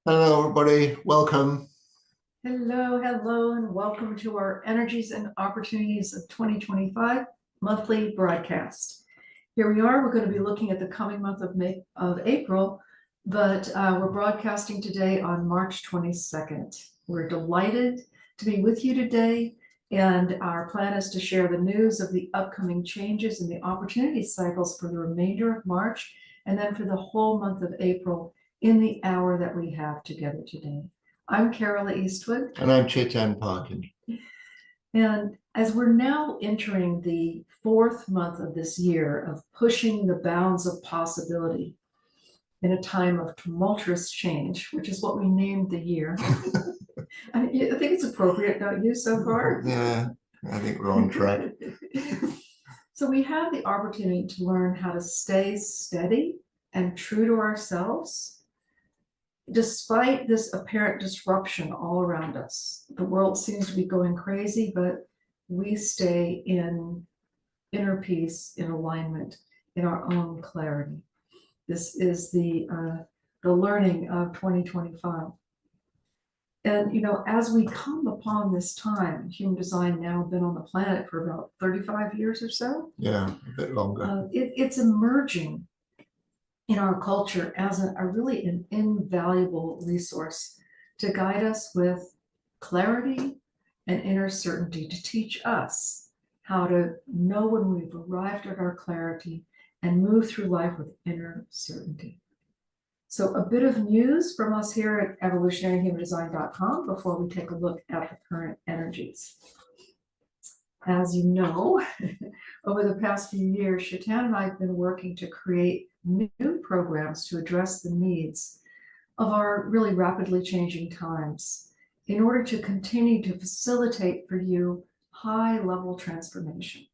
Hello, everybody. Welcome. Hello, and welcome to our Energies and Opportunities of 2025 monthly broadcast. Here we are. We're going to be looking at the coming month of April, but we're broadcasting today on March 22nd. We're delighted to be with you today, and our plan is to share the news of the upcoming changes in the opportunity cycles for the remainder of March, and then for the whole month of April in the hour that we have together today. I'm Carola Eastwood. And I'm Chetan Parkin. And as we're now entering the fourth month of this year of pushing the bounds of possibility in a time of tumultuous change, which is what we named the year. I think it's appropriate, don't you, so far? Yeah, I think we're on track. So we have the opportunity to learn how to stay steady and true to ourselves despite this apparent disruption all around us. The world seems to be going crazy, but we stay in inner peace, in alignment, in our own clarity. This is the learning of 2025. And as we come upon this time, human design now been on the planet for about 35 years or so. Yeah, a bit longer. It's emerging in our culture as really an invaluable resource to guide us with clarity and inner certainty, to teach us how to know when we've arrived at our clarity and move through life with inner certainty. So a bit of news from us here at evolutionaryhumandesign.com before we take a look at the current energies. As you know, over the past few years, Chetan and I have been working to create new programs to address the needs of our really rapidly changing times in order to continue to facilitate for you high-level transformation.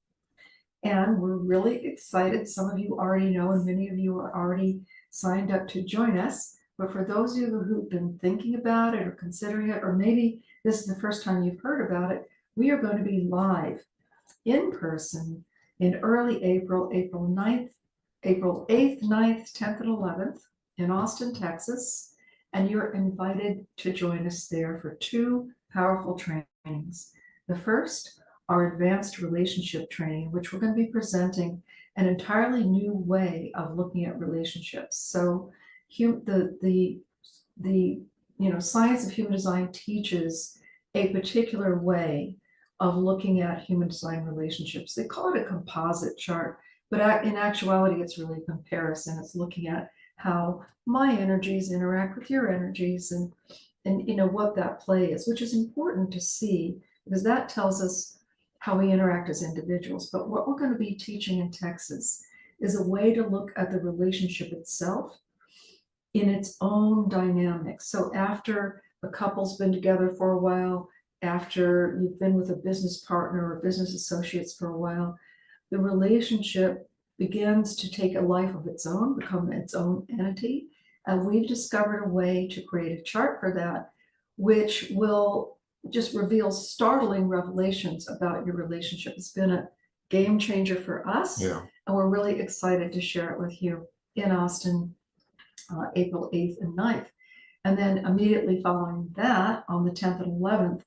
And we're really excited. Some of you already know, and many of you are already signed up to join us. But for those of you who've been thinking about it or considering it, or maybe this is the first time you've heard about it, we are going to be live in person in early April, April 8th, 9th, 10th, and 11th in Austin, Texas. And you're invited to join us there for two powerful trainings. The first, our advanced relationship training, which we're going to be presenting an entirely new way of looking at relationships. So the science of human design teaches a particular way of looking at human design relationships. They call it a composite chart, but in actuality, it's really a comparison. It's looking at how my energies interact with your energies and what that play is, which is important to see because that tells us how we interact as individuals. But what we're going to be teaching in Texas is a way to look at the relationship itself in its own dynamics. So after a couple's been together for a while, after you've been with a business partner or business associates for a while, the relationship begins to take a life of its own, become its own entity. And we've discovered a way to create a chart for that, which will just reveal startling revelations about your relationship. It's been a game changer for us. Yeah. And we're really excited to share it with you in Austin, April 8th and 9th. And then immediately following that, on the 10th and 11th,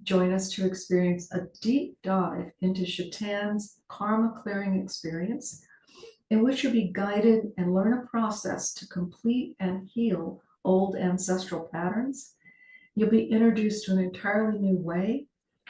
join us to experience a deep dive into Chetan's karma clearing experience, in which you'll be guided and learn a process to complete and heal old ancestral patterns. You'll be introduced to an entirely new way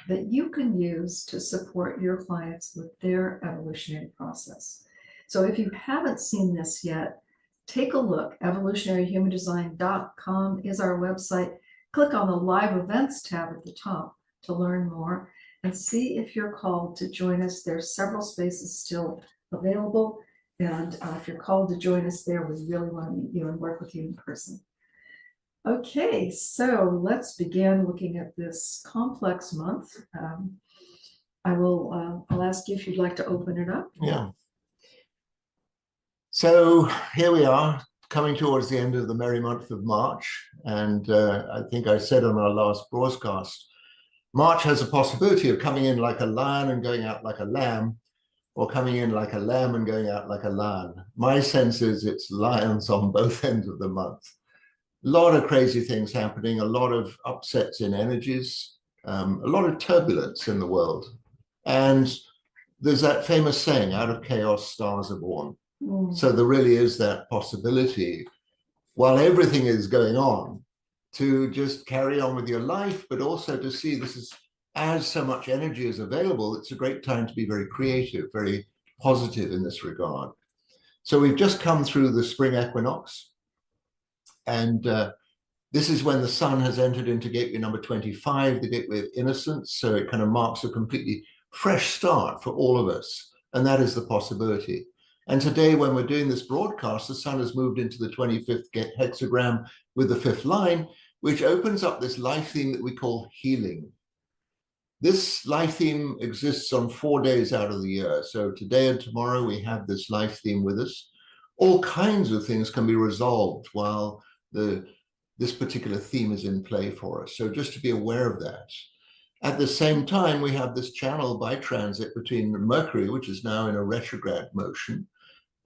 that you can use to support your clients with their evolutionary process. So if you haven't seen this yet, take a look. Evolutionaryhumandesign.com is our website. Click on the live events tab at the top to learn more and see if you're called to join us. There's several spaces still available. And if you're called to join us there, we really want to meet you and work with you in person. Okay, so let's begin looking at this complex month. I'll ask you if you'd like to open it up. Yeah. So here we are, coming towards the end of the merry month of March. And I think I said on our last broadcast, March has a possibility of coming in like a lion and going out like a lamb, or coming in like a lamb and going out like a lion. My sense is it's lions on both ends of the month. A lot of crazy things happening, a lot of upsets in energies, a lot of turbulence in the world. And there's that famous saying, out of chaos, stars are born. So there really is that possibility, while everything is going on, to just carry on with your life, but also to see this is, as so much energy is available, it's a great time to be very creative, very positive in this regard. So we've just come through the spring equinox, and this is when the sun has entered into gateway number 25, the gateway of innocence. So it kind of marks a completely fresh start for all of us, and that is the possibility. And today, when we're doing this broadcast, the sun has moved into the 25th hexagram with the 5th line, which opens up this life theme that we call healing. This life theme exists on 4 days out of the year. So today and tomorrow, we have this life theme with us. All kinds of things can be resolved while this particular theme is in play for us. So just to be aware of that. At the same time, we have this channel by transit between Mercury, which is now in a retrograde motion,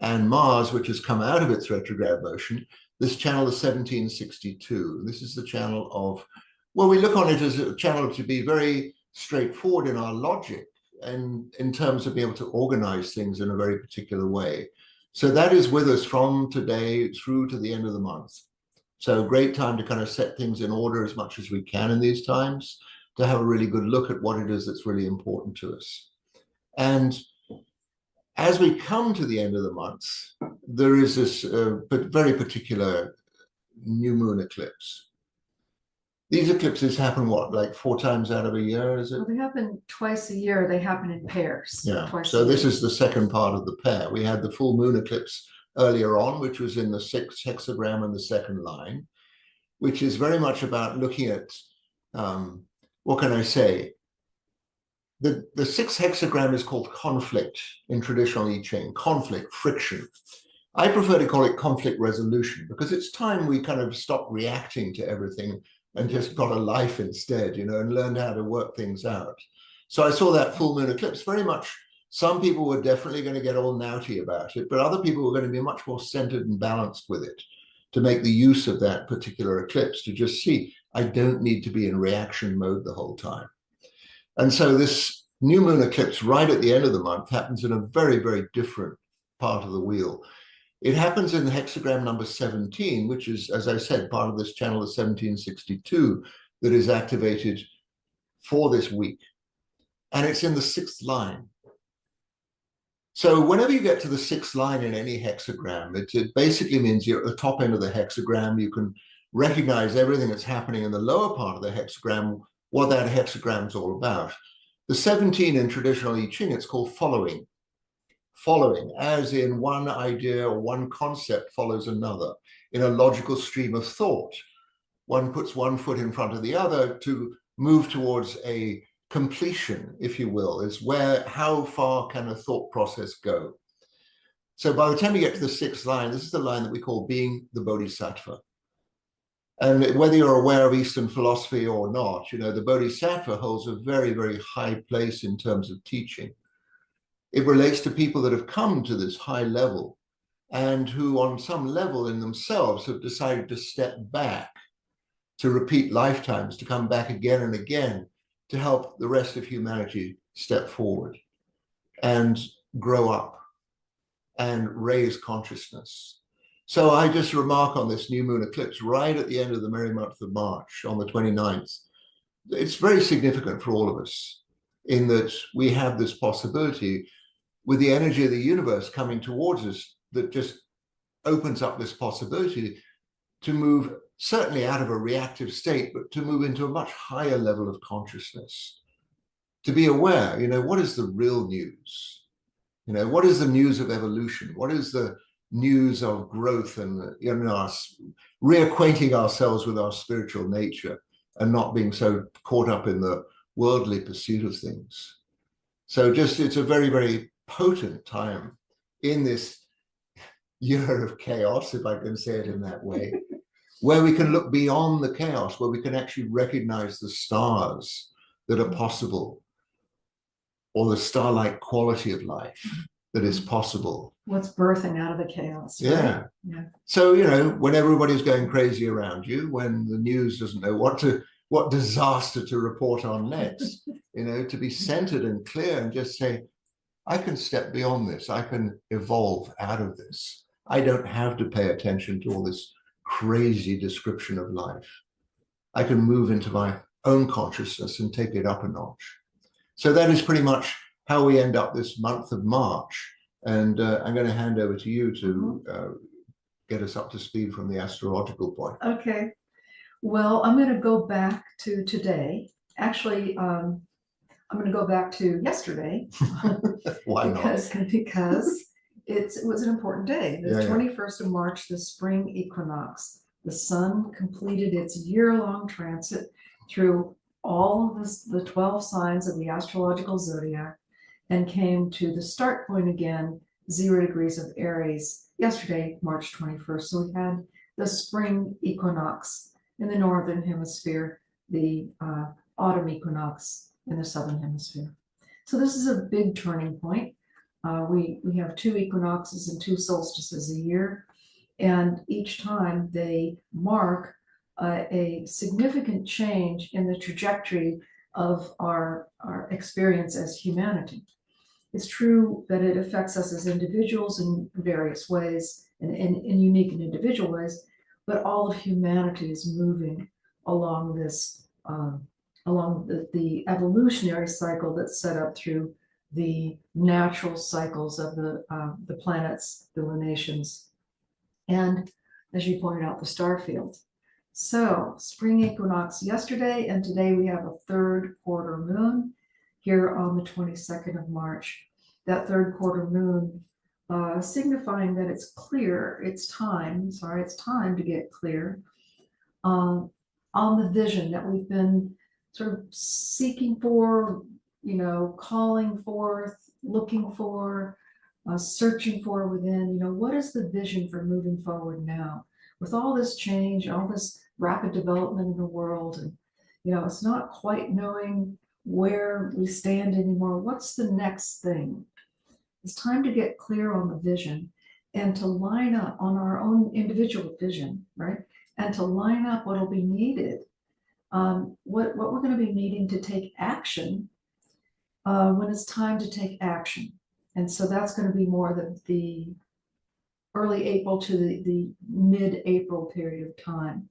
and Mars, which has come out of its retrograde motion. This channel is 1762. This is the channel of, well, we look on it as a channel to be very straightforward in our logic and in terms of being able to organize things in a very particular way. So that is with us from today through to the end of the month. So a great time to kind of set things in order as much as we can in these times, to have a really good look at what it is that's really important to us. And as we come to the end of the month, there is this very particular new moon eclipse. These eclipses happen, what, like 4 times out of a year, is it? Well, they happen twice a year. They happen in pairs. Yeah, so this is the second part of the pair. We had the full moon eclipse earlier on, which was in the 6th hexagram and the 2nd line, which is very much about looking at, what can I say? The 6th hexagram is called conflict in traditional I Ching, conflict, friction. I prefer to call it conflict resolution, because it's time we kind of stop reacting to everything and just got a life instead, and learned how to work things out. So I saw that full moon eclipse very much. Some people were definitely going to get all naughty about it, but other people were going to be much more centered and balanced with it, to make the use of that particular eclipse, to just see, I don't need to be in reaction mode the whole time. And so this new moon eclipse right at the end of the month happens in a very, very different part of the wheel. It happens in the hexagram number 17, which is, as I said, part of this channel of 1762 that is activated for this week. And it's in the 6th line. So whenever you get to the 6th line in any hexagram, it basically means you're at the top end of the hexagram. You can recognize everything that's happening in the lower part of the hexagram, what that hexagram is all about. The 17 in traditional I Ching, it's called following. Following, as in one idea or one concept follows another in a logical stream of thought. One puts one foot in front of the other to move towards a completion, if you will, is how far can a thought process go? So by the time you get to the 6th line, this is the line that we call being the Bodhisattva. And whether you're aware of Eastern philosophy or not, the Bodhisattva holds a very, very high place in terms of teaching. It relates to people that have come to this high level and who on some level in themselves have decided to step back, to repeat lifetimes, to come back again and again, to help the rest of humanity step forward and grow up and raise consciousness. So I just remark on this new moon eclipse right at the end of the merry month of March on the 29th. It's very significant for all of us in that we have this possibility with the energy of the universe coming towards us that just opens up this possibility to move certainly out of a reactive state, but to move into a much higher level of consciousness, to be aware, what is the real news? What is the news of evolution? What is the news of growth and us reacquainting ourselves with our spiritual nature and not being so caught up in the worldly pursuit of things? So it's a very, very potent time in this year of chaos, if I can say it in that way, where we can look beyond the chaos, where we can actually recognize the stars that are possible, or the star-like quality of life that is possible. What's birthing out of the chaos, right? Yeah. Yeah. So, when everybody's going crazy around you, when the news doesn't know what disaster to report on next, to be centered and clear and just say, I can step beyond this. I can evolve out of this. I don't have to pay attention to all this crazy description of life. I can move into my own consciousness and take it up a notch. So that is pretty much how we end up this month of March. And I'm going to hand over to you to get us up to speed from the astrological point. Okay. Well, I'm going to go back to today. Actually, I'm going to go back to yesterday. Why because, not? Because it was an important day. The Yeah, 21st of March, the spring equinox. The sun completed its year-long transit through all of the 12 signs of the astrological zodiac and came to the start point again, 0 degrees of Aries, yesterday, March 21st. So we had the spring equinox in the northern hemisphere, the autumn equinox in the southern hemisphere. So this is a big turning point. We have 2 equinoxes and 2 solstices a year, and each time they mark a significant change in the trajectory of our experience as humanity. It's true that it affects us as individuals in various ways, and in unique and individual ways, but all of humanity is moving along this, along the evolutionary cycle that's set up through the natural cycles of the planets, the lunations, and, as you pointed out, the star field. So spring equinox yesterday, and today we have a 3rd quarter moon here on the 22nd of March. That 3rd quarter moon signifying that it's clear, it's time to get clear on the vision that we've been sort of seeking for, calling forth, looking for, searching for within. What is the vision for moving forward now? With all this change, all this rapid development in the world, and it's not quite knowing where we stand anymore. What's the next thing? It's time to get clear on the vision and to line up on our own individual vision, right? And to line up what'll be needed, what we're going to be needing to take action when it's time to take action. And so that's going to be more the early April to the mid-April period of time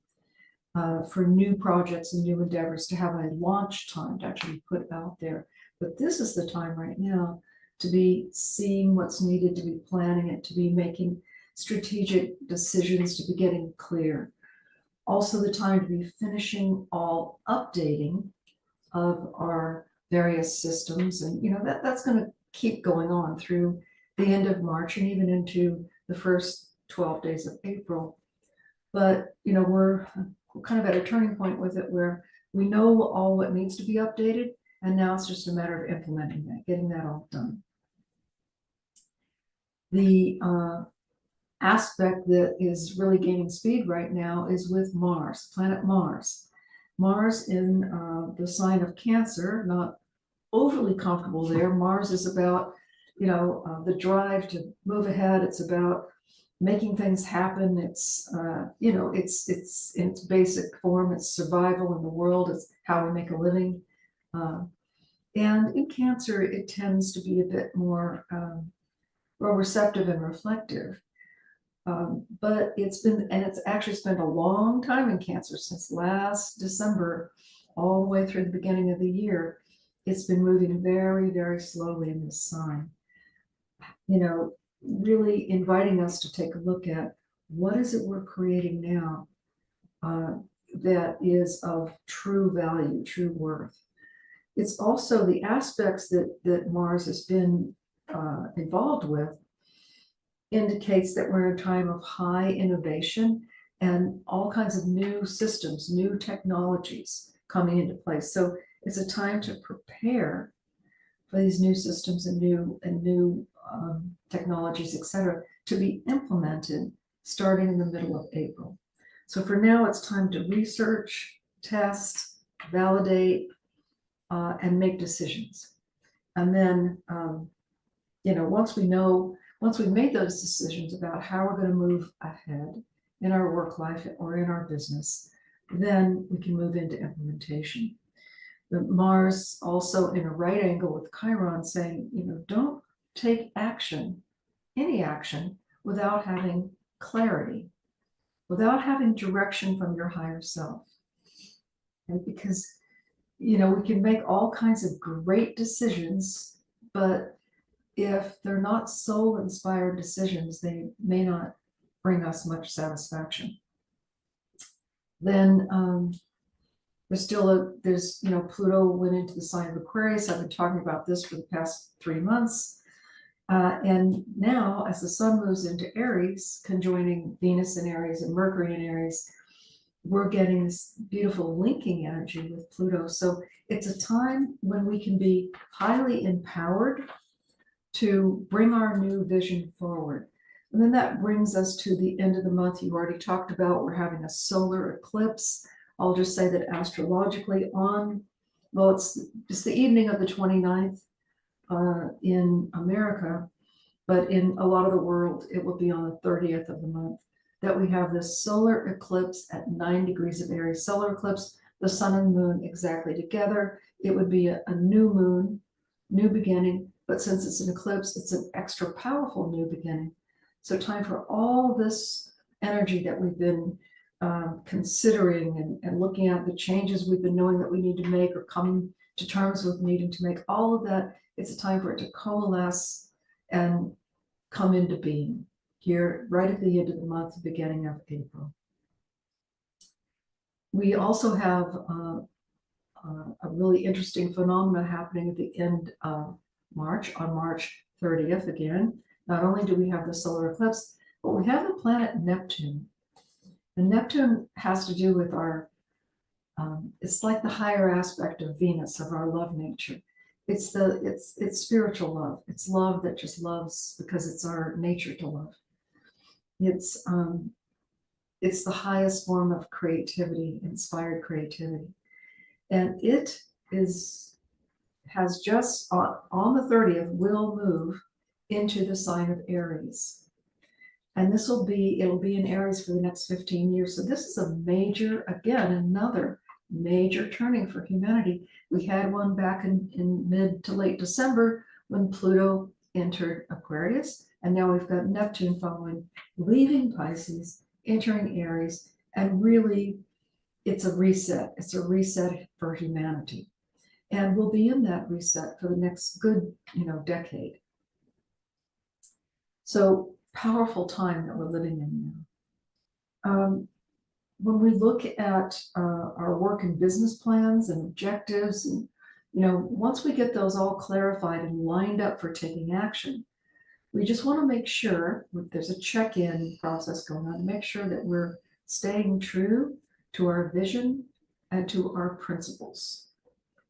for new projects and new endeavors to have a launch time to actually put out there. But this is the time right now to be seeing what's needed, to be planning it, to be making strategic decisions, to be getting clear. Also the time to be finishing all updating of our various systems. And that's going to keep going on through the end of March and even into the first 12 days of April. But we're kind of at a turning point with it where we know all what needs to be updated, and now it's just a matter of implementing that, getting that all done. The aspect that is really gaining speed right now is with Mars, planet Mars. Mars in the sign of Cancer, not overly comfortable there. Mars is about, the drive to move ahead. It's about making things happen. It's, it's in its basic form, it's survival in the world. It's how we make a living. And in Cancer, it tends to be a bit more receptive and reflective. But it's actually spent a long time in Cancer, since last December, all the way through the beginning of the year. It's been moving very, very slowly in this sign. Really inviting us to take a look at what is it we're creating now that is of true value, true worth. It's also the aspects that Mars has been involved with indicates that we're in a time of high innovation and all kinds of new systems, new technologies coming into place. So it's a time to prepare for these new systems and new technologies, etc., to be implemented starting in the middle of April. So for now, it's time to research, test, validate, and make decisions. And then once we've made those decisions about how we're going to move ahead in our work life or in our business, then we can move into implementation. The Mars also in a right angle with Chiron saying, don't take action, any action, without having clarity, without having direction from your higher self. And because, we can make all kinds of great decisions, but if they're not soul-inspired decisions, they may not bring us much satisfaction. Then there's Pluto went into the sign of Aquarius. I've been talking about this for the past 3 months. And now as the sun moves into Aries, conjoining Venus in Aries and Mercury in Aries, we're getting this beautiful linking energy with Pluto. So it's a time when we can be highly empowered to bring our new vision forward. And then that brings us to the end of the month. You already talked about, we're having a solar eclipse. I'll just say that astrologically it's the evening of the 29th in America, but in a lot of the world, it will be on the 30th of the month that we have this solar eclipse at 9 degrees of Aries. Solar eclipse, the sun and moon exactly together. It would be a new moon, new beginning, but since it's an eclipse, it's an extra powerful new beginning. So time for all this energy that we've been considering and looking at, the changes we've been knowing that we need to make or coming to terms with needing to make, all of that, it's a time for it to coalesce and come into being here right at the end of the month, beginning of April. We also have a really interesting phenomenon happening at the end of March, on March 30th again. Not only do we have the solar eclipse, but we have the planet Neptune. And Neptune has to do with our, it's like the higher aspect of Venus, of our love nature. It's spiritual love. It's love that just loves because it's our nature to love. It's the highest form of creativity, inspired creativity. And it has just on the 30th will move into the sign of Aries. And it'll be in Aries for the next 15 years. So this is a major, again, another major turning for humanity. We had one back in mid to late December when Pluto entered Aquarius. And now we've got Neptune following, leaving Pisces, entering Aries. And really, it's a reset. It's a reset for humanity. And we'll be in that reset for the next good, decade. So powerful time that we're living in now. When we look at our work and business plans and objectives, and once we get those all clarified and lined up for taking action, we just want to make sure there's a check-in process going on to make sure that we're staying true to our vision and to our principles.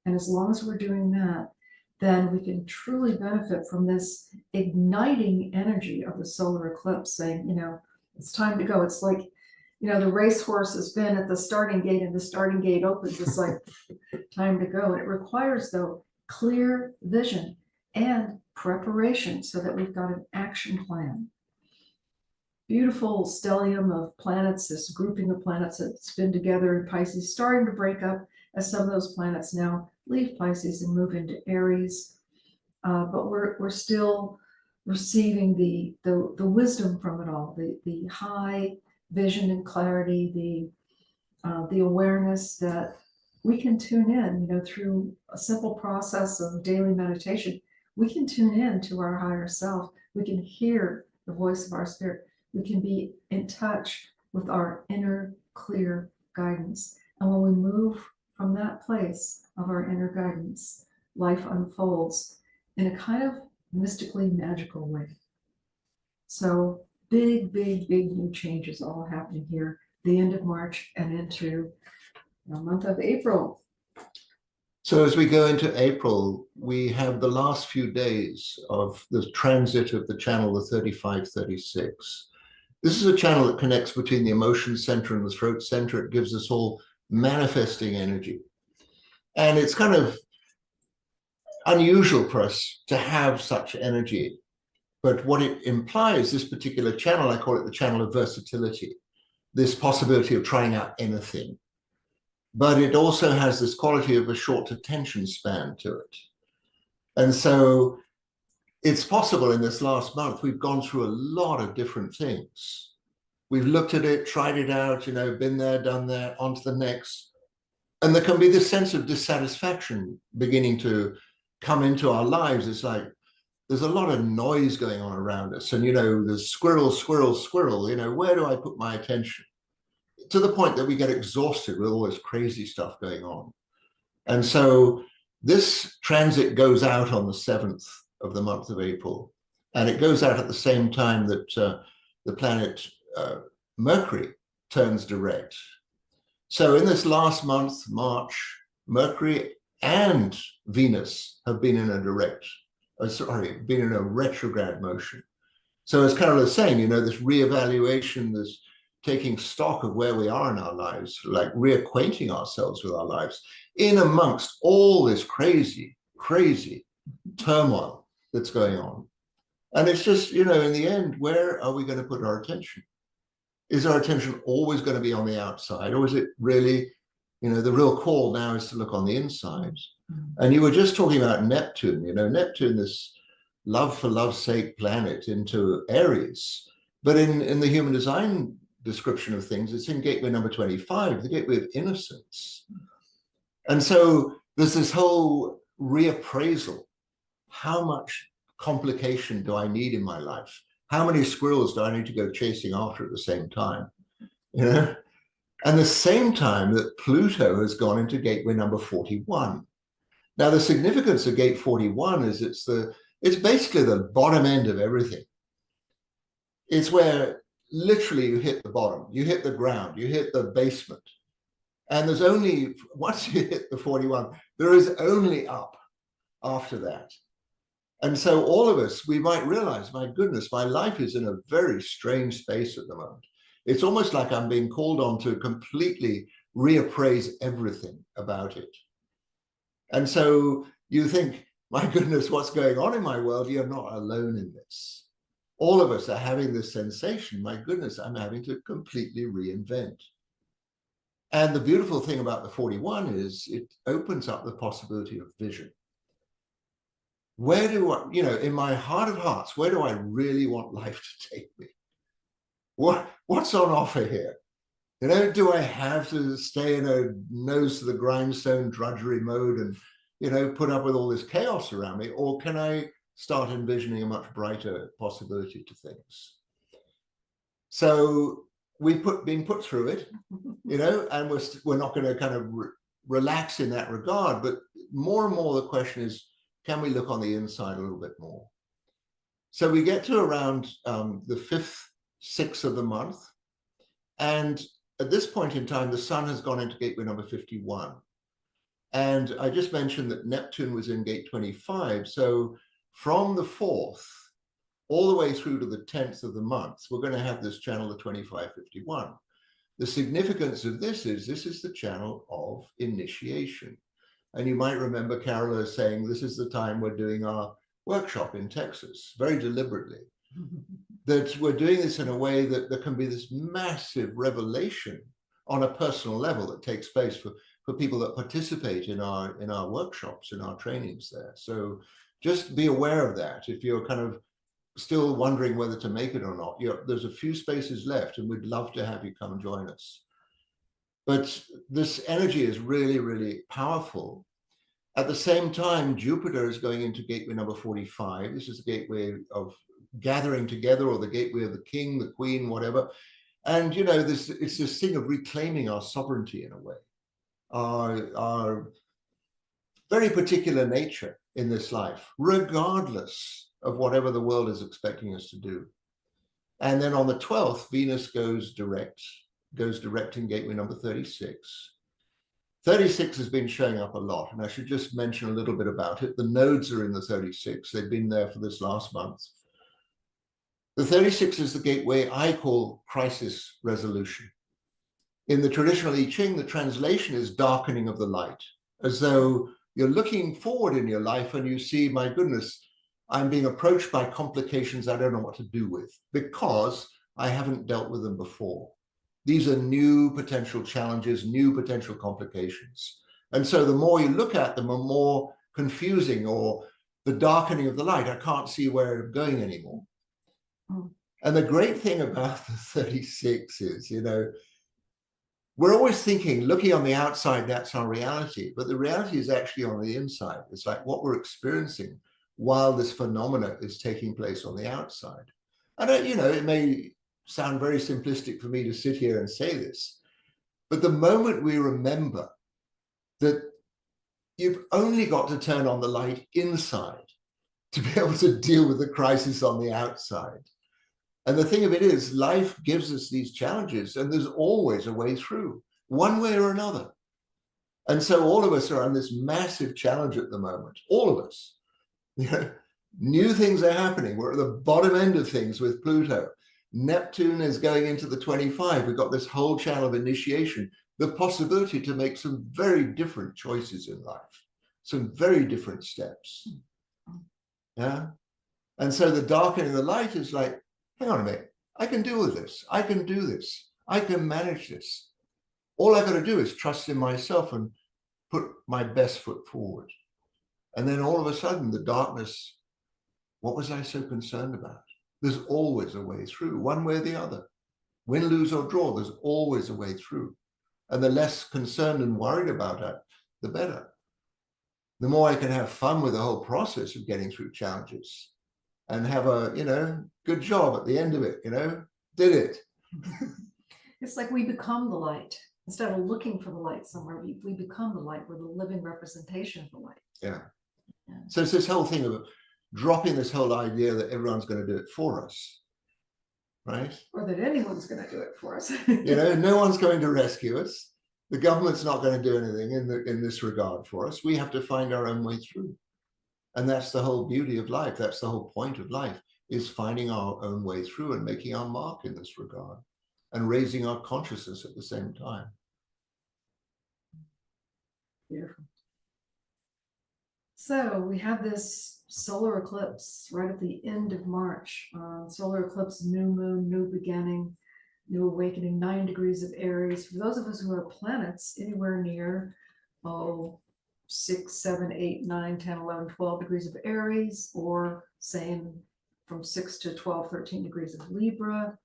And as long as we're doing that, then we can truly benefit from this igniting energy of the solar eclipse saying, it's time to go. It's like, the racehorse has been at the starting gate and the starting gate opens. It's like time to go. And it requires, though, clear vision and preparation so that we've got an action plan. Beautiful stellium of planets, this grouping of planets that spin together in Pisces, starting to break up as some of those planets now leave Pisces and move into Aries. But we're still receiving the wisdom from it all, the high vision and clarity, the awareness that we can tune in, through a simple process of daily meditation. We can tune in to our higher self. We can hear the voice of our spirit. We can be in touch with our inner clear guidance. And when we move from that place of our inner guidance, life unfolds in a kind of mystically magical way. So big new changes all happening here, the end of March and into the month of April. So as we go into April, we have the last few days of the transit of the channel, the 3536. This is a channel that connects between the emotion center and the throat center. It gives us all manifesting energy. And it's kind of unusual for us to have such energy But what it implies, this particular channel, I call it the channel of versatility, this possibility of trying out anything. But it also has this quality of a short attention span to it. And so it's possible in this last month, we've gone through a lot of different things. We've looked at it, tried it out, been there, done that, on to the next. And there can be this sense of dissatisfaction beginning to come into our lives. It's like, there's a lot of noise going on around us. And, there's squirrel, squirrel, squirrel, where do I put my attention? To the point that we get exhausted with all this crazy stuff going on. And so this transit goes out on the 7th of the month of April. And it goes out at the same time that the planet Mercury turns direct. So in this last month, March, Mercury and Venus have been in a been in a retrograde motion. So as Carol is saying, this reevaluation, this taking stock of where we are in our lives, like reacquainting ourselves with our lives in amongst all this crazy, crazy turmoil that's going on. And it's just, in the end, where are we going to put our attention? Is our attention always going to be on the outside, or is it really, the real call now is to look on the inside? And you were just talking about Neptune, Neptune, this love for love's sake planet into Aries. But in the human design description of things, it's in gateway number 25, the gateway of innocence. And so there's this whole reappraisal. How much complication do I need in my life? How many squirrels do I need to go chasing after at the same time? And the same time that Pluto has gone into gateway number 41. Now, the significance of gate 41 is it's basically the bottom end of everything. It's where literally you hit the bottom, you hit the ground, you hit the basement. And there's only, once you hit the 41, there is only up after that. And so all of us, we might realize, my goodness, my life is in a very strange space at the moment. It's almost like I'm being called on to completely reappraise everything about it. And so you think, my goodness, what's going on in my world? You're not alone in this. All of us are having this sensation, my goodness, I'm having to completely reinvent. And the beautiful thing about the 41 is it opens up the possibility of vision. Where do I, in my heart of hearts, where do I really want life to take me? What's on offer here? Do I have to stay in a nose to the grindstone drudgery mode and, put up with all this chaos around me? Or can I start envisioning a much brighter possibility to things? So we've been put through it, and we're not going to kind of relax in that regard. But more and more the question is, can we look on the inside a little bit more? So we get to around the 5th, 6th of the month. And at this point in time, the sun has gone into gateway number 51. And I just mentioned that Neptune was in gate 25. So from the 4th all the way through to the 10th of the month, we're going to have this channel of 2551. The significance of this is the channel of initiation. And you might remember Carola saying, this is the time we're doing our workshop in Texas, very deliberately. That we're doing this in a way that there can be this massive revelation on a personal level that takes place for people that participate in our workshops, in our trainings there. So just be aware of that. If you're kind of still wondering whether to make it or not, there's a few spaces left and we'd love to have you come and join us. But this energy is really, really powerful. At the same time, Jupiter is going into gateway number 45. This is the gateway of gathering together, or the gateway of the king, the queen, whatever. And, it's this thing of reclaiming our sovereignty in a way, our very particular nature in this life, regardless of whatever the world is expecting us to do. And then on the 12th, Venus goes direct in gateway number 36. 36 has been showing up a lot, and I should just mention a little bit about it. The nodes are in the 36. They've been there for this last month. The 36 is the gateway I call crisis resolution. In the traditional I Ching, the translation is darkening of the light, as though you're looking forward in your life and you see, my goodness, I'm being approached by complications I don't know what to do with because I haven't dealt with them before. These are new potential challenges, new potential complications. And so the more you look at them, the more confusing or the darkening of the light. I can't see where I'm going anymore. Mm. And the great thing about the 36 is, we're always thinking, looking on the outside, that's our reality. But the reality is actually on the inside. It's like what we're experiencing while this phenomena is taking place on the outside. And, it may sound very simplistic for me to sit here and say this, but the moment we remember that you've only got to turn on the light inside to be able to deal with the crisis on the outside. And the thing of it is, life gives us these challenges, and there's always a way through, one way or another. And so all of us are on this massive challenge at the moment, all of us. New things are happening. We're at the bottom end of things with Pluto. Neptune is going into the 25. We've got this whole channel of initiation, the possibility to make some very different choices in life, some very different steps. Yeah. And so the darkening of the light is like, hang on a minute, I can deal with this. I can do this. I can manage this. All I've got to do is trust in myself and put my best foot forward. And then all of a sudden, the darkness, what was I so concerned about? There's always a way through, one way or the other. Win, lose, or draw, there's always a way through. And the less concerned and worried about it, the better. The more I can have fun with the whole process of getting through challenges and have a, good job at the end of it, did it. It's like we become the light. Instead of looking for the light somewhere, we become the light. We're the living representation of the light. Yeah. So it's this whole thing of dropping this whole idea that everyone's going to do it for us, right? Or that anyone's going to do it for us. No one's going to rescue us. The government's not going to do anything in this regard for us. We have to find our own way through. And that's the whole beauty of life. That's the whole point of life, is finding our own way through and making our mark in this regard and raising our consciousness at the same time. Beautiful. So we have this solar eclipse right at the end of March. Solar eclipse, new moon, new beginning, new awakening, 9 degrees of Aries. For those of us who are planets anywhere near, 6, 7, 8, 9, 10, 11, 12 degrees of Aries, or same from 6 to 12, 13 degrees of Libra.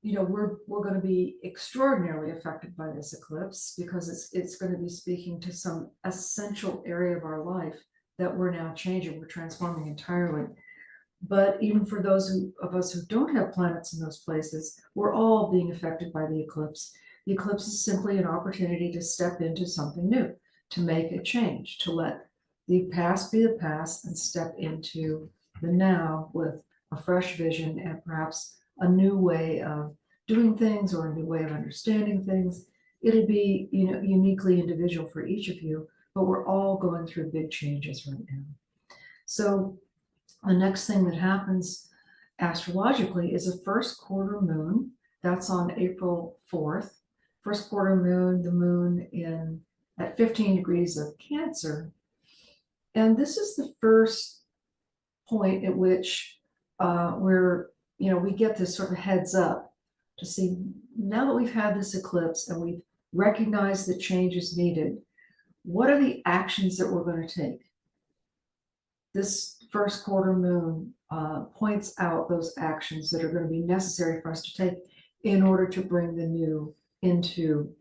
We're going to be extraordinarily affected by this eclipse because it's going to be speaking to some essential area of our life that we're now changing, we're transforming entirely. But even for those of us who don't have planets in those places, we're all being affected by the eclipse. The eclipse is simply an opportunity to step into something new, to make a change, to let the past be the past and step into the now with a fresh vision and perhaps a new way of doing things or a new way of understanding things. It'll be, uniquely individual for each of you, but we're all going through big changes right now. So the next thing that happens astrologically is a first quarter moon. That's on April 4th. First quarter moon, the moon at 15 degrees of Cancer. And this is the first point at which we get this sort of heads up to see, now that we've had this eclipse and we've recognized that change is needed, what are the actions that we're going to take? This first quarter moon points out those actions that are going to be necessary for us to take in order to bring the new into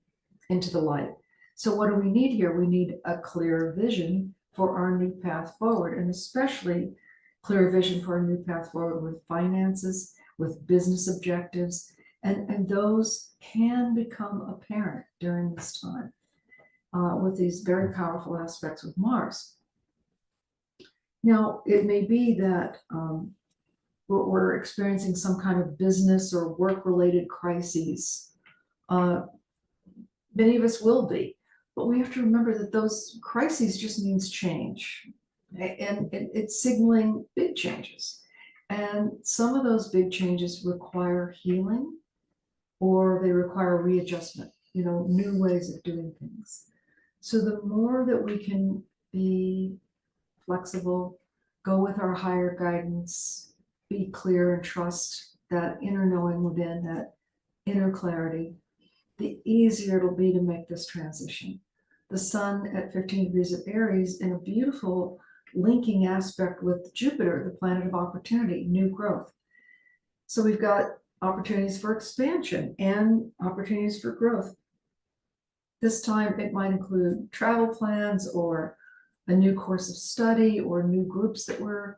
the light. So what do we need here? We need a clear vision for our new path forward, and especially clear vision for a new path forward with finances, with business objectives, and those can become apparent during this time with these very powerful aspects with Mars. Now, it may be that we're experiencing some kind of business or work-related crises. Many of us will be, but we have to remember that those crises just means change, and it's signaling big changes. And some of those big changes require healing, or they require readjustment, new ways of doing things. So the more that we can be flexible, go with our higher guidance, be clear and trust that inner knowing within, that inner clarity, the easier it'll be to make this transition. The sun at 15 degrees of Aries in a beautiful linking aspect with Jupiter, the planet of opportunity, new growth. So we've got opportunities for expansion and opportunities for growth. This time it might include travel plans or a new course of study or new groups that we're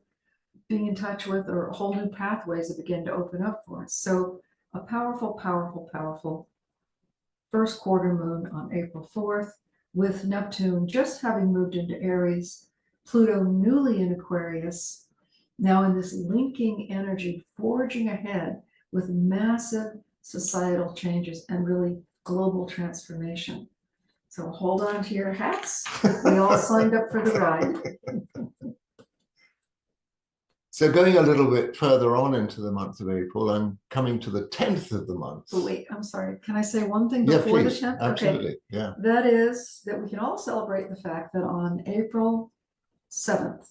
being in touch with, or whole new pathways that begin to open up for us. So a powerful, powerful, powerful first quarter moon on April 4th, with Neptune just having moved into Aries, Pluto newly in Aquarius, now in this linking energy, forging ahead with massive societal changes and really global transformation. So hold on to your hats. We all signed up for the ride. So going a little bit further on into the month of April, I'm coming to the 10th of the month. Oh, wait, I'm sorry. Can I say one thing Yeah, before the please. 10th? Absolutely. Okay. Yeah. That is that we can all celebrate the fact that on April 7th,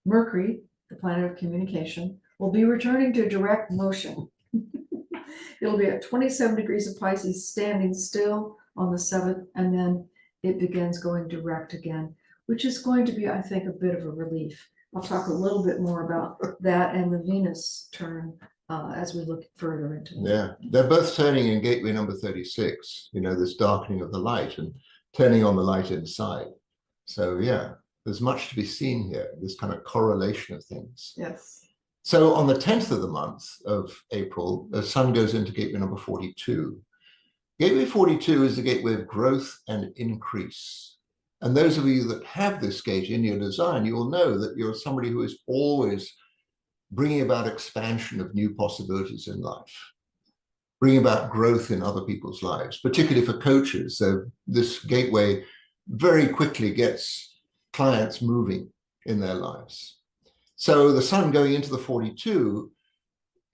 Mercury, the planet of communication, will be returning to direct motion. It'll be at 27 degrees of Pisces, standing still on the 7th, and then it begins going direct again, which is going to be, I think, a bit of a relief. I'll talk a little bit more about that and the Venus turn as we look further into it. Yeah, they're both turning in gateway number 36, you know, this darkening of the light and turning on the light inside. So yeah, there's much to be seen here, this kind of correlation of things. Yes. So on the 10th of the month of April, the sun goes into gateway number 42. Gateway 42 is the gateway of growth and increase. And those of you that have this gate in your design, you will know that you're somebody who is always bringing about expansion of new possibilities in life, bringing about growth in other people's lives, particularly for coaches. So this gateway very quickly gets clients moving in their lives. So the sun going into the 42,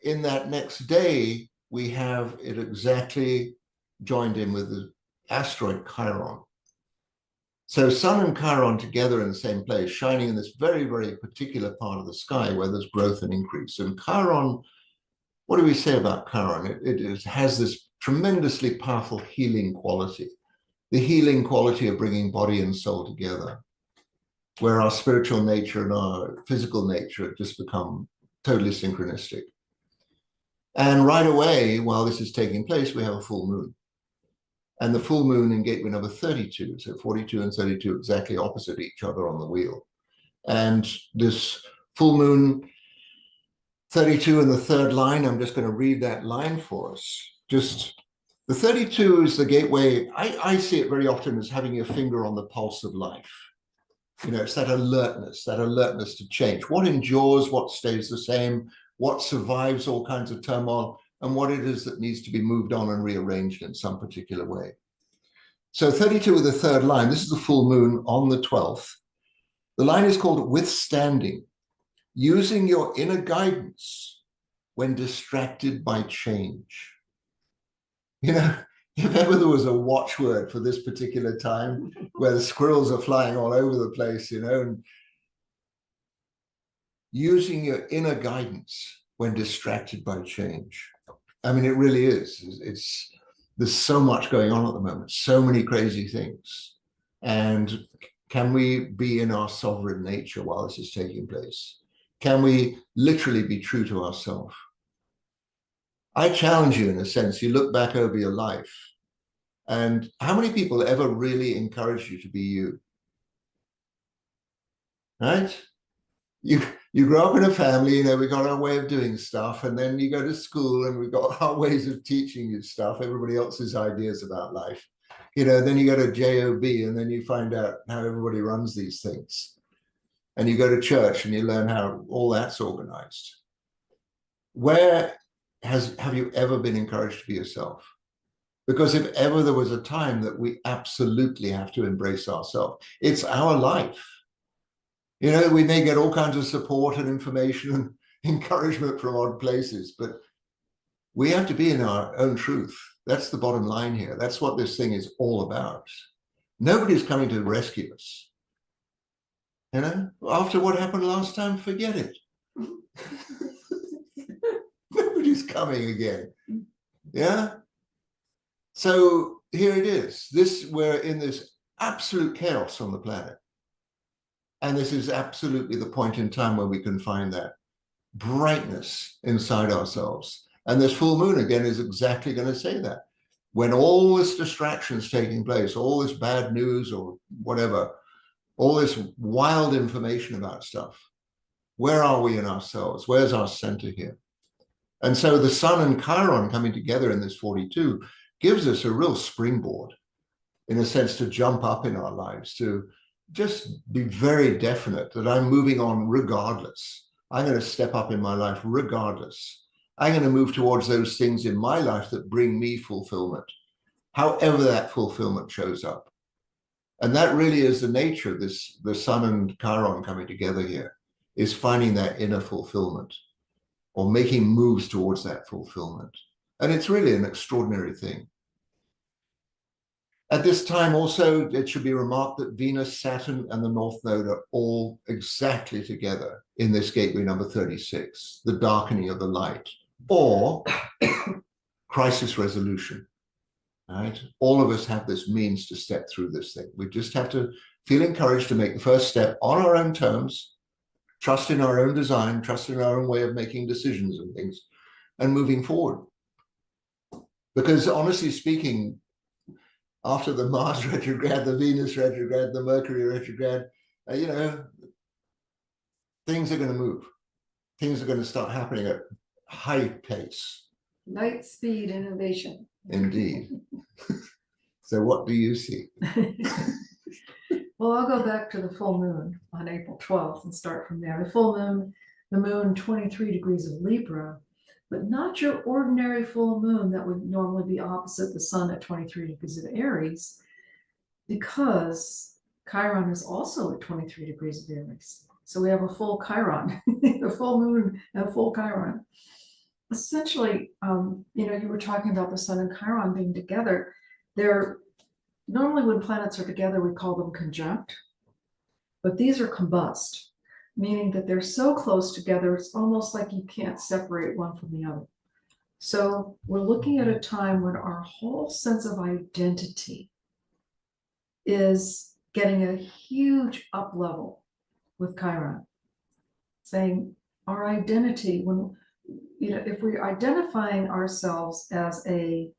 in that next day, we have it exactly joined in with the asteroid Chiron. So sun and Chiron together in the same place, shining in this very, very particular part of the sky where there's growth and increase. And Chiron, what do we say about Chiron? It has this tremendously powerful healing quality, the healing quality of bringing body and soul together, where our spiritual nature and our physical nature just become totally synchronistic. And right away, while this is taking place, we have a full moon. And the full moon in gateway number 32, so 42 and 32 exactly opposite each other on the wheel. And this full moon, 32 in the third line, I'm just going to read that line for us. Just the 32 is the gateway. I see it very often as having your finger on the pulse of life. You know, it's that alertness to change. What endures, what stays the same, what survives all kinds of turmoil, and what it is that needs to be moved on and rearranged in some particular way. So 32 with the third line, this is the full moon on the 12th. The line is called withstanding, using your inner guidance when distracted by change. You know, if ever there was a watchword for this particular time where the squirrels are flying all over the place, you know, and using your inner guidance when distracted by change. I mean, it really is. There's so much going on at the moment, so many crazy things. And can we be in our sovereign nature while this is taking place? Can we literally be true to ourselves? I challenge you in a sense, you look back over your life and how many people ever really encouraged you to be you? Right? You grow up in a family, you know, we got our way of doing stuff, and then you go to school and we've got our ways of teaching you stuff, everybody else's ideas about life. You know, then you go to JOB and then you find out how everybody runs these things. And you go to church and you learn how all that's organized. Where have you ever been encouraged to be yourself? Because if ever there was a time that we absolutely have to embrace ourselves, it's our life. You know, we may get all kinds of support and information and encouragement from odd places, but we have to be in our own truth. That's the bottom line here. That's what this thing is all about. Nobody's coming to rescue us. You know, after what happened last time, forget it. Nobody's coming again. Yeah. So here it is. We're in this absolute chaos on the planet. And this is absolutely the point in time where we can find that brightness inside ourselves. And this full moon again is exactly going to say that. When all this distraction is taking place, all this bad news or whatever, all this wild information about stuff, where are we in ourselves? Where's our center here? And so the sun and Chiron coming together in this 42 gives us a real springboard, in a sense, to jump up in our lives, to just be very definite that I'm moving on regardless. I'm going to step up in my life regardless. I'm going to move towards those things in my life that bring me fulfillment, however that fulfillment shows up. And that really is the nature of this, the sun and Chiron coming together here, is finding that inner fulfillment or making moves towards that fulfillment. And it's really an extraordinary thing. At this time also, it should be remarked that Venus, Saturn, and the North Node are all exactly together in this gateway number 36, the darkening of the light, or crisis resolution. Right? All of us have this means to step through this thing. We just have to feel encouraged to make the first step on our own terms, trust in our own design, trust in our own way of making decisions and things, and moving forward. Because honestly speaking, after the Mars retrograde, the Venus retrograde, the Mercury retrograde, you know, things are going to move. Things are going to start happening at high pace. Light speed innovation. Indeed. So what do you see? Well, I'll go back to the full moon on April 12th and start from there. The full moon, the moon 23 degrees of Libra, but not your ordinary full moon that would normally be opposite the sun at 23 degrees of Aries, because Chiron is also at 23 degrees of Aries. So we have a full Chiron, a full moon and a full Chiron. Essentially, you know, you were talking about the sun and Chiron being together. They're normally when planets are together, we call them conjunct, but these are combust, meaning that they're so close together, it's almost like you can't separate one from the other. So we're looking at a time when our whole sense of identity is getting a huge up level with Chiron, saying our identity, when, you know, if we're identifying ourselves as a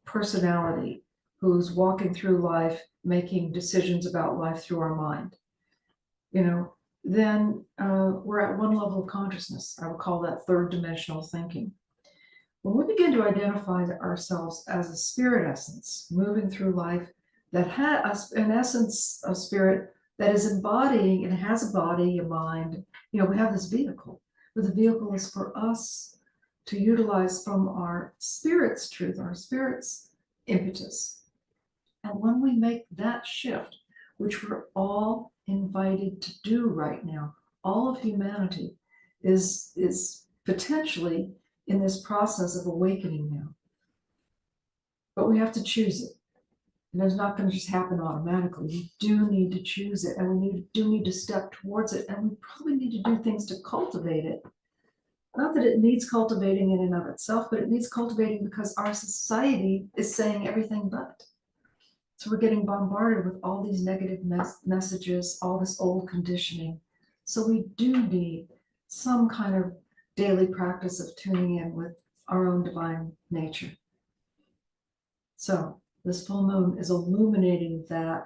personality who's walking through life, making decisions about life through our mind, you know, then we're at one level of consciousness. I would call that third dimensional thinking. When we begin to identify ourselves as a spirit essence, moving through life that has, in essence, a spirit that is embodying and has a body, a mind, you know, we have this vehicle, but the vehicle is for us to utilize from our spirit's truth, our spirit's impetus. And when we make that shift, which we're all invited to do right now, all of humanity is potentially in this process of awakening now. But we have to choose it. And it's not going to just happen automatically. We do need to choose it, and we do need to step towards it, and we probably need to do things to cultivate it. Not that it needs cultivating in and of itself, but it needs cultivating because our society is saying everything but. So we're getting bombarded with all these negative messages, all this old conditioning. So we do need some kind of daily practice of tuning in with our own divine nature. So this full moon is illuminating that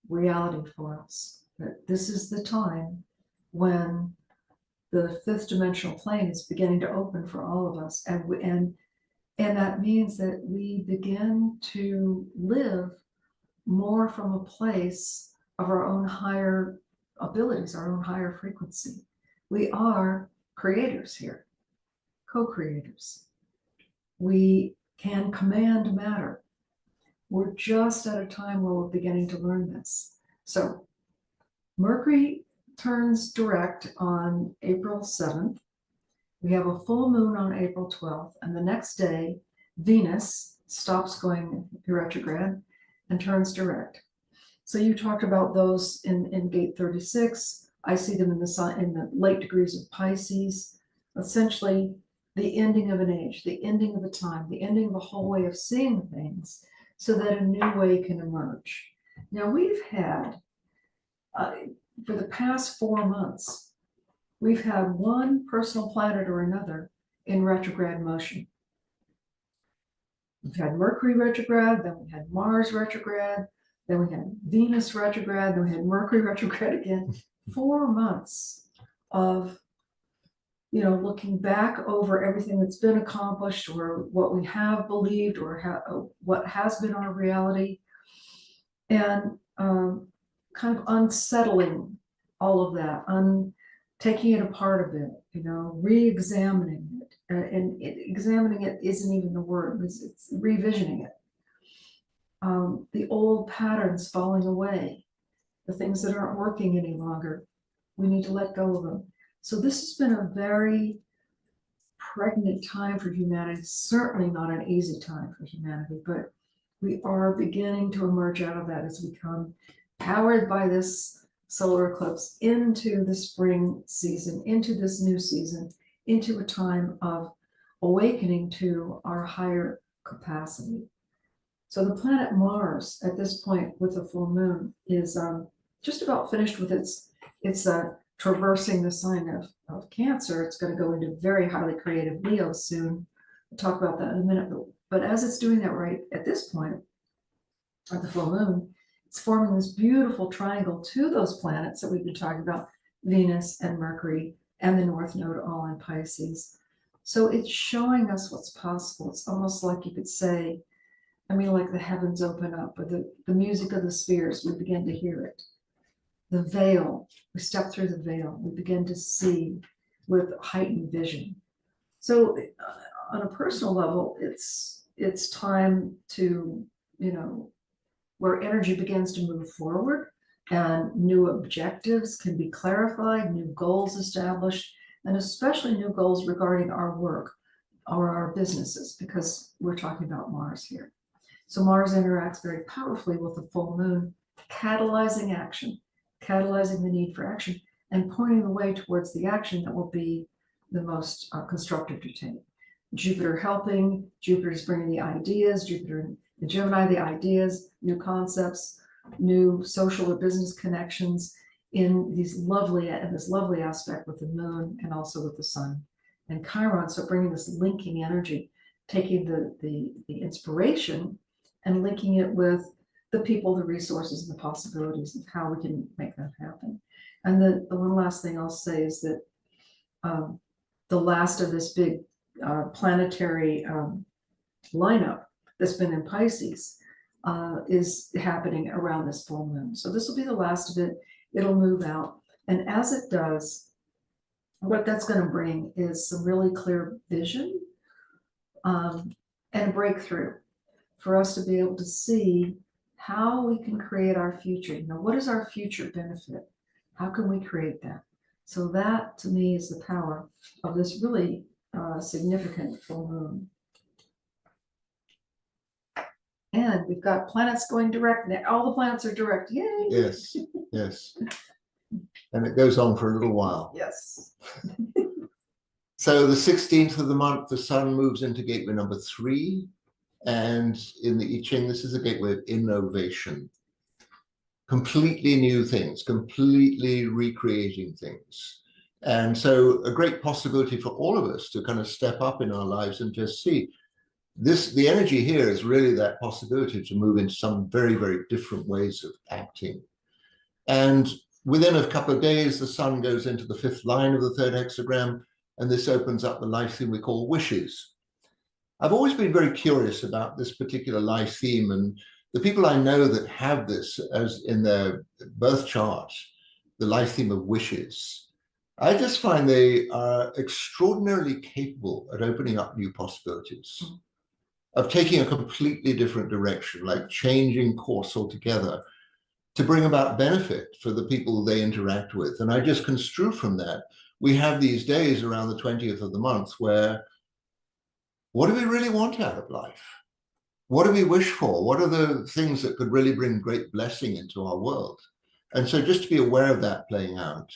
reality for us, that this is the time when the fifth dimensional plane is beginning to open for all of us. And that means that we begin to live more from a place of our own higher abilities, our own higher frequency. We are creators here, co-creators. We can command matter. We're just at a time where we're beginning to learn this. So Mercury turns direct on April 7th. We have a full moon on April 12th, and the next day, Venus stops going retrograde and turns direct. So you talked about those in gate 36. I see them in the sign in the late degrees of Pisces. Essentially, the ending of an age, the ending of a time, the ending of a whole way of seeing things, so that a new way can emerge. Now we've had, for the past 4 months, we've had one personal planet or another in retrograde motion. We've had Mercury retrograde, then we had Mars retrograde, then we had Venus retrograde, then we had Mercury retrograde again. 4 months of, looking back over everything that's been accomplished, or what we have believed, or what has been our reality, and kind of unsettling all of that, taking it apart a bit, re-examining it. And examining it isn't even the word, it's revisioning it. The old patterns falling away, the things that aren't working any longer, we need to let go of them. So this has been a very pregnant time for humanity, certainly not an easy time for humanity, but we are beginning to emerge out of that as we come, powered by this solar eclipse, into the spring season, into this new season, into a time of awakening to our higher capacity. So the planet Mars at this point with the full moon is just about finished with its traversing the sign of Cancer. It's going to go into very highly creative Leo soon. We'll talk about that in a minute. But as it's doing that right at this point, at the full moon, it's forming this beautiful triangle to those planets that we've been talking about, Venus and Mercury and the North Node all in Pisces. So it's showing us what's possible. It's almost like you could say, like the heavens open up, or the music of the spheres, we begin to hear it. The veil, we step through the veil, we begin to see with heightened vision. So on a personal level, it's time to, where energy begins to move forward and new objectives can be clarified, new goals established, and especially new goals regarding our work or our businesses, because we're talking about Mars here. So Mars interacts very powerfully with the full moon, catalyzing action, catalyzing the need for action, and pointing the way towards the action that will be the most constructive to take. Jupiter helping, Jupiter's bringing the ideas, Jupiter and Gemini, the ideas, new concepts, new social or business connections in this lovely aspect with the moon and also with the sun and Chiron. So bringing this linking energy, taking the inspiration and linking it with the people, the resources, and the possibilities of how we can make that happen. And the one last thing I'll say is that the last of this big planetary lineup that's been in Pisces is happening around this full moon. So this will be the last of it. It'll move out. And as it does, what that's going to bring is some really clear vision and a breakthrough for us to be able to see how we can create our future. What is our future benefit? How can we create that? So that, to me, is the power of this really significant full moon. And we've got planets going direct now. All the planets are direct. Yay! Yes, yes. And it goes on for a little while. Yes. So the 16th of the month, the sun moves into gateway number 3. And in the I Ching, this is a gateway of innovation. Completely new things, completely recreating things. And so a great possibility for all of us to kind of step up in our lives and just see the energy here is really that possibility to move into some very, very different ways of acting. And within a couple of days, the sun goes into the 5th line of the 3rd hexagram, and this opens up the life theme we call wishes. I've always been very curious about this particular life theme, and the people I know that have this as in their birth chart, the life theme of wishes, I just find they are extraordinarily capable at opening up new possibilities, of taking a completely different direction, like changing course altogether to bring about benefit for the people they interact with. And I just construe from that, we have these days around the 20th of the month where, what do we really want out of life? what do we wish for? What are the things that could really bring great blessing into our world? And so just to be aware of that playing out.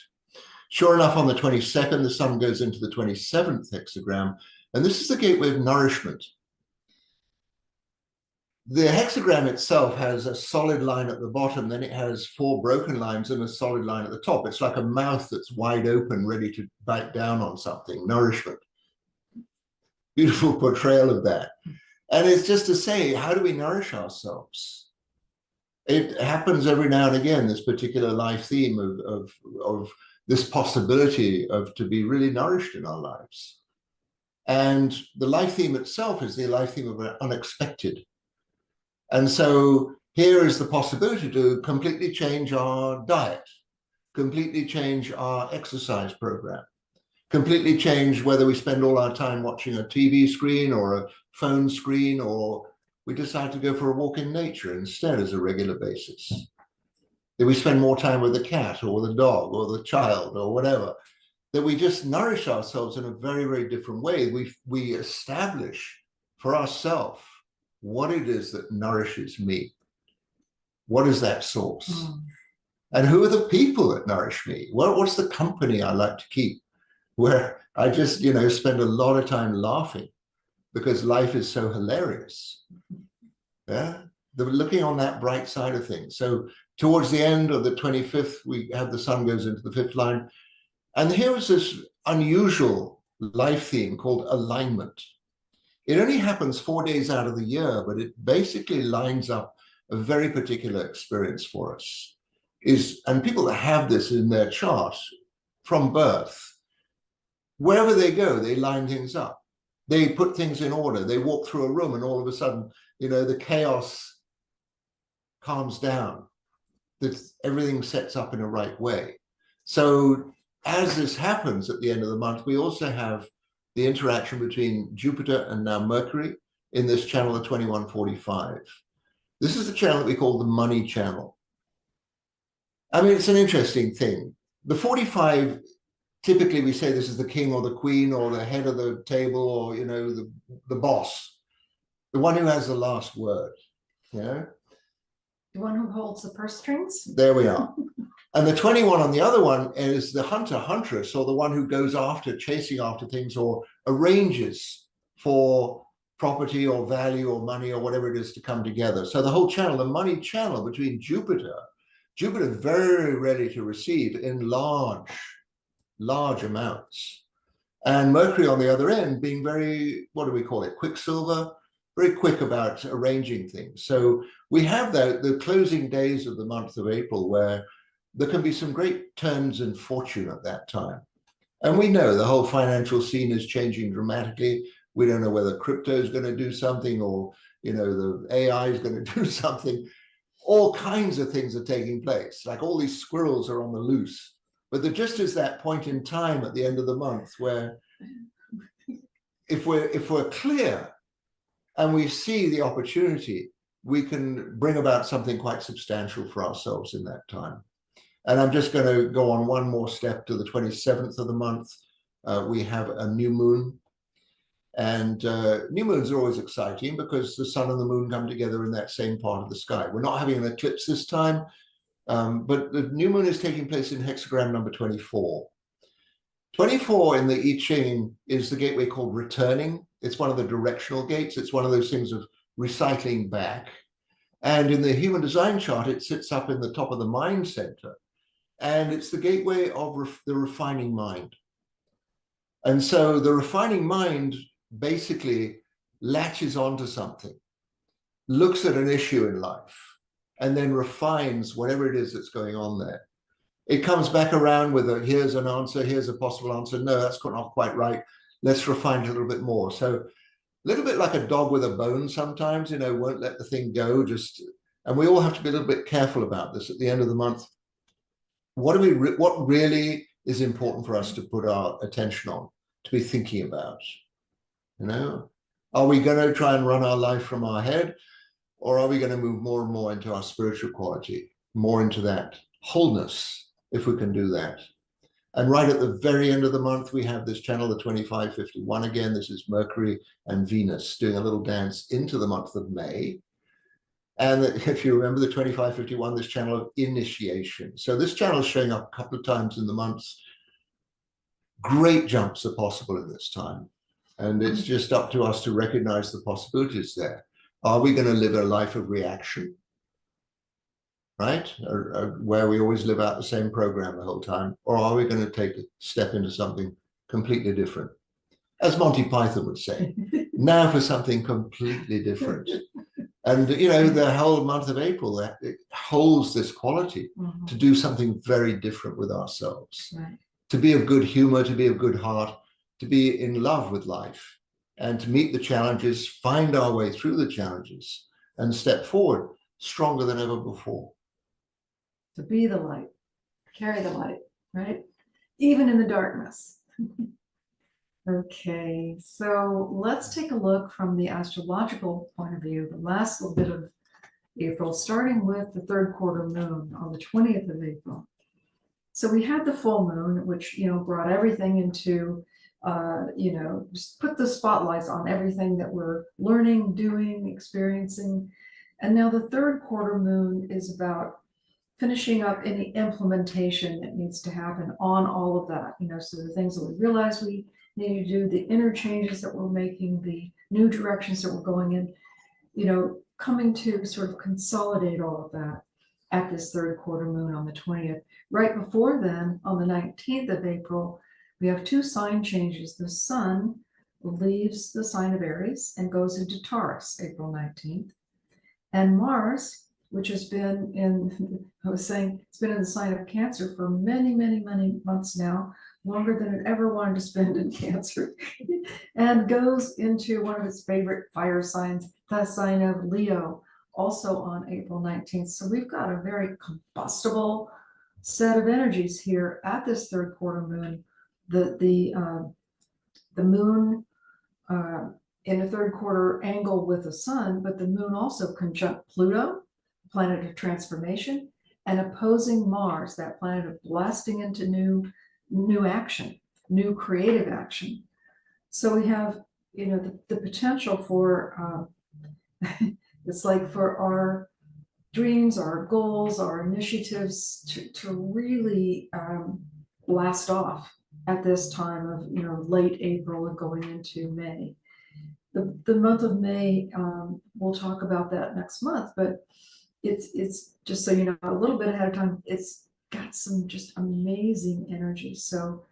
Sure enough, on the 22nd, the sun goes into the 27th hexagram, and this is the gateway of nourishment. The hexagram itself has a solid line at the bottom, then it has 4 broken lines and a solid line at the top. It's like a mouth that's wide open, ready to bite down on something, nourishment. Beautiful portrayal of that. And it's just to say, how do we nourish ourselves? It happens every now and again, this particular life theme of this possibility of to be really nourished in our lives. And the life theme itself is the life theme of unexpected. And so here is the possibility to completely change our diet, completely change our exercise program, completely change whether we spend all our time watching a TV screen or a phone screen, or we decide to go for a walk in nature instead as a regular basis. That we spend more time with the cat or the dog or the child or whatever, that we just nourish ourselves in a very, very different way. We establish for ourselves what it is that nourishes me. What is that source? And who are the people that nourish me? What's the company I like to keep, where I just, spend a lot of time laughing because life is so hilarious. Yeah, looking on that bright side of things. So towards the end of the 25th, we have the sun goes into the 5th line. And here is this unusual life theme called alignment. It only happens 4 days out of the year, but it basically lines up a very particular experience for us. And people that have this in their chart from birth, wherever they go, they line things up. They put things in order. They walk through a room and all of a sudden, the chaos calms down. That everything sets up in a right way. So as this happens at the end of the month, we also have the interaction between Jupiter and now Mercury in this channel of 2145. This is the channel that we call the money channel. I mean, it's an interesting thing. The 45, typically we say this is the king or the queen or the head of the table or, the boss, the one who has the last word, The one who holds the purse strings? There we are. And the 21 on the other one is the hunter, huntress, or the one who goes after, chasing after things or arranges for property or value or money or whatever it is to come together. So the whole channel, the money channel between Jupiter very ready to receive in large amounts. And Mercury on the other end being very, what do we call it, quicksilver, very quick about arranging things. So we have the closing days of the month of April where there can be some great turns in fortune at that time. And we know the whole financial scene is changing dramatically. We don't know whether crypto is going to do something or, the AI is going to do something. All kinds of things are taking place. Like all these squirrels are on the loose. But there just is that point in time at the end of the month where if we're clear and we see the opportunity, we can bring about something quite substantial for ourselves in that time. And I'm just going to go on one more step to the 27th of the month. We have a new moon. And new moons are always exciting because the sun and the moon come together in that same part of the sky. We're not having an eclipse this time, but the new moon is taking place in hexagram number 24. 24 in the I Ching is the gateway called returning. It's one of the directional gates. It's one of those things of recycling back. And in the human design chart, it sits up in the top of the mind center. And it's the gateway of the refining mind. And so the refining mind basically latches onto something, looks at an issue in life, and then refines whatever it is that's going on there. It comes back around with here's an answer, here's a possible answer. No, that's not quite right. Let's refine it a little bit more. So a little bit like a dog with a bone sometimes, won't let the thing go. And we all have to be a little bit careful about this at the end of the month. What really is important for us to put our attention on, to be thinking about? Are we going to try and run our life from our head, or are we going to move more and more into our spiritual quality, more into that wholeness, if we can do that? And right at the very end of the month, we have this channel, the 2551 again. This is Mercury and Venus doing a little dance into the month of May. And if you remember the 2551, this channel of initiation. So this channel is showing up a couple of times in the months. Great jumps are possible in this time. And it's just up to us to recognize the possibilities there. Are we going to live a life of reaction? Right? Or where we always live out the same program the whole time? Or are we going to take a step into something completely different? As Monty Python would say, now for something completely different. And, you know, the whole month of April, it holds this quality to do something very different with ourselves, to be of good humor, to be of good heart, to be in love with life, and to meet the challenges, find our way through the challenges, and step forward stronger than ever before. To be the light, carry the light, right? Even in the darkness. Okay, so let's take a look from the astrological point of view, the last little bit of April, starting with the third quarter moon on the 20th of April. So we had the full moon, which, you know, brought everything into, you know, just put the spotlights on everything that we're learning, doing, experiencing. And now the third quarter moon is about finishing up any implementation that needs to happen on all of that, you know, so the things that we realize we need to do, the inner changes that we're making, the new directions that we're going in, you know, coming to sort of consolidate all of that at this third quarter moon on the 20th. Right before then, on the 19th of April, we have two sign changes. The sun leaves the sign of Aries and goes into Taurus, April 19th. And Mars, which has been in, I was saying, it's been in the sign of Cancer for many, many, many months now, longer than it ever wanted to spend in Cancer, and goes into one of its favorite fire signs, the sign of Leo, also on April 19th. So we've got a very combustible set of energies here at this third quarter moon. The moon in a third quarter angle with the sun, but the moon also conjunct Pluto, planet of transformation, and opposing Mars, that planet of blasting into new action, new creative action. So we have, you know, the potential for, it's like for our dreams, our goals, our initiatives to really blast off at this time of, you know, late April and going into May. The month of May, we'll talk about that next month, but it's just so you know, a little bit ahead of time, it's got some just amazing energy. So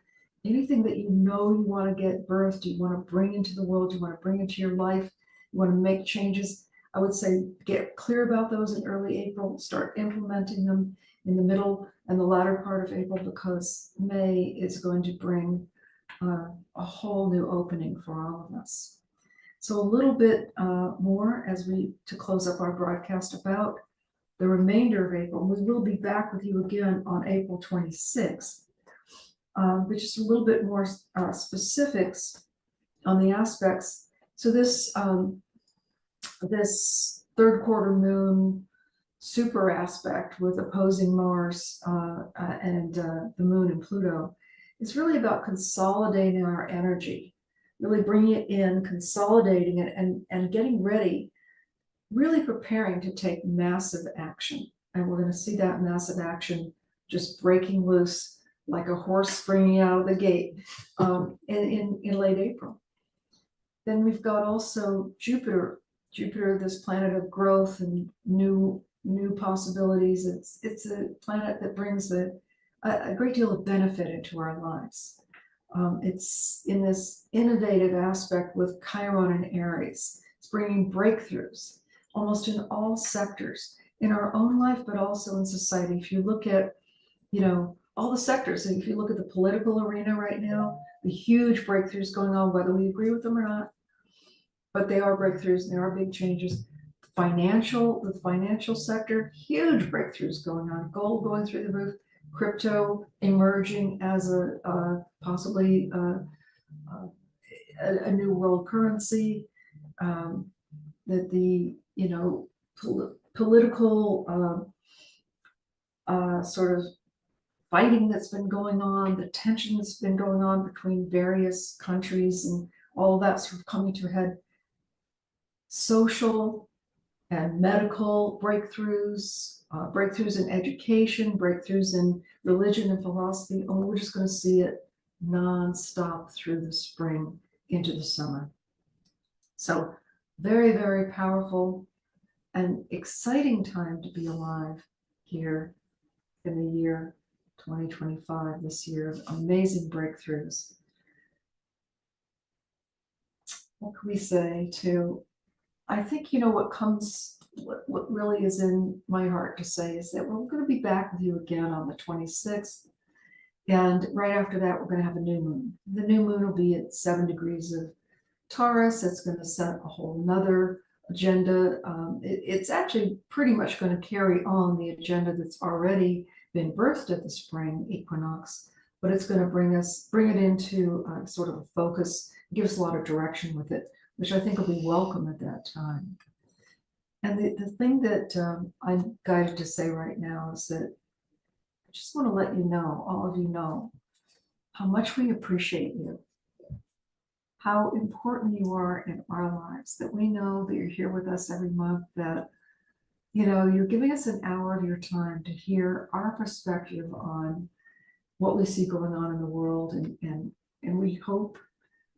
anything that you know you want to get birthed, you want to bring into the world, you want to bring into your life, you want to make changes, I would say get clear about those in early April, start implementing them in the middle and the latter part of April, because May is going to bring a whole new opening for all of us. So a little bit more as to close up our broadcast about the remainder of April. We will be back with you again on April 26th, but just a little bit more specifics on the aspects. So this this third quarter moon super aspect with opposing Mars and the moon and Pluto is really about consolidating our energy, really bringing it in, consolidating it, and getting ready, really preparing to take massive action. And we're going to see that massive action just breaking loose like a horse springing out of the gate in late April. Then we've got also Jupiter, this planet of growth and new possibilities. It's a planet that brings a great deal of benefit into our lives. It's in this innovative aspect with Chiron and Aries. It's bringing breakthroughs almost in all sectors in our own life, but also in society. If you look at, you know, all the sectors, and if you look at the political arena right now, the huge breakthroughs going on, whether we agree with them or not, but they are breakthroughs and there are big changes. The financial sector, huge breakthroughs going on, gold going through the roof, crypto emerging as a possibly a new world currency, that the, you know, political sort of fighting that's been going on, the tension that's been going on between various countries, and all that sort of coming to a head. Social and medical breakthroughs, breakthroughs in education, breakthroughs in religion and philosophy, and we're just going to see it nonstop through the spring into the summer. So very, very powerful and exciting time to be alive here in the year 2025, this year of amazing breakthroughs. What can we say to, I think, you know, what really is in my heart to say is that we're going to be back with you again on the 26th. And right after that, we're going to have a new moon. The new moon will be at 7 degrees of Taurus. It's going to set a whole nother agenda. It's actually pretty much going to carry on the agenda that's already been birthed at the spring equinox, but it's going to bring it into sort of a focus, give us a lot of direction with it, which I think will be welcome at that time. And the thing that I'm guided to say right now is that I just want to let you know, all of you know, how much we appreciate you, how important you are in our lives, that we know that you're here with us every month, that, you know, you're giving us an hour of your time to hear our perspective on what we see going on in the world. And we hope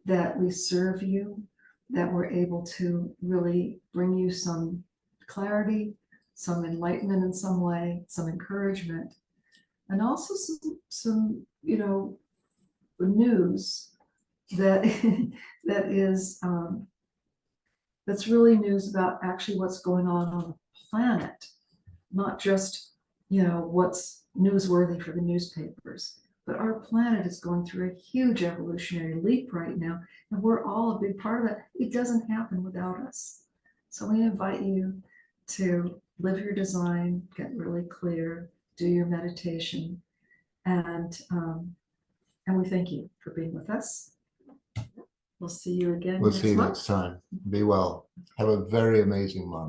that we serve you, that we're able to really bring you some clarity, some enlightenment in some way, some encouragement, and also some you know, news that that's really news about actually what's going on the planet, not just, you know, what's newsworthy for the newspapers. But our planet is going through a huge evolutionary leap right now, and we're all a big part of it. It doesn't happen without us. So we invite you to live your design, get really clear, do your meditation, and we thank you for being with us. We'll see you again We'll next see you month. next time. Be well. Have a very amazing month.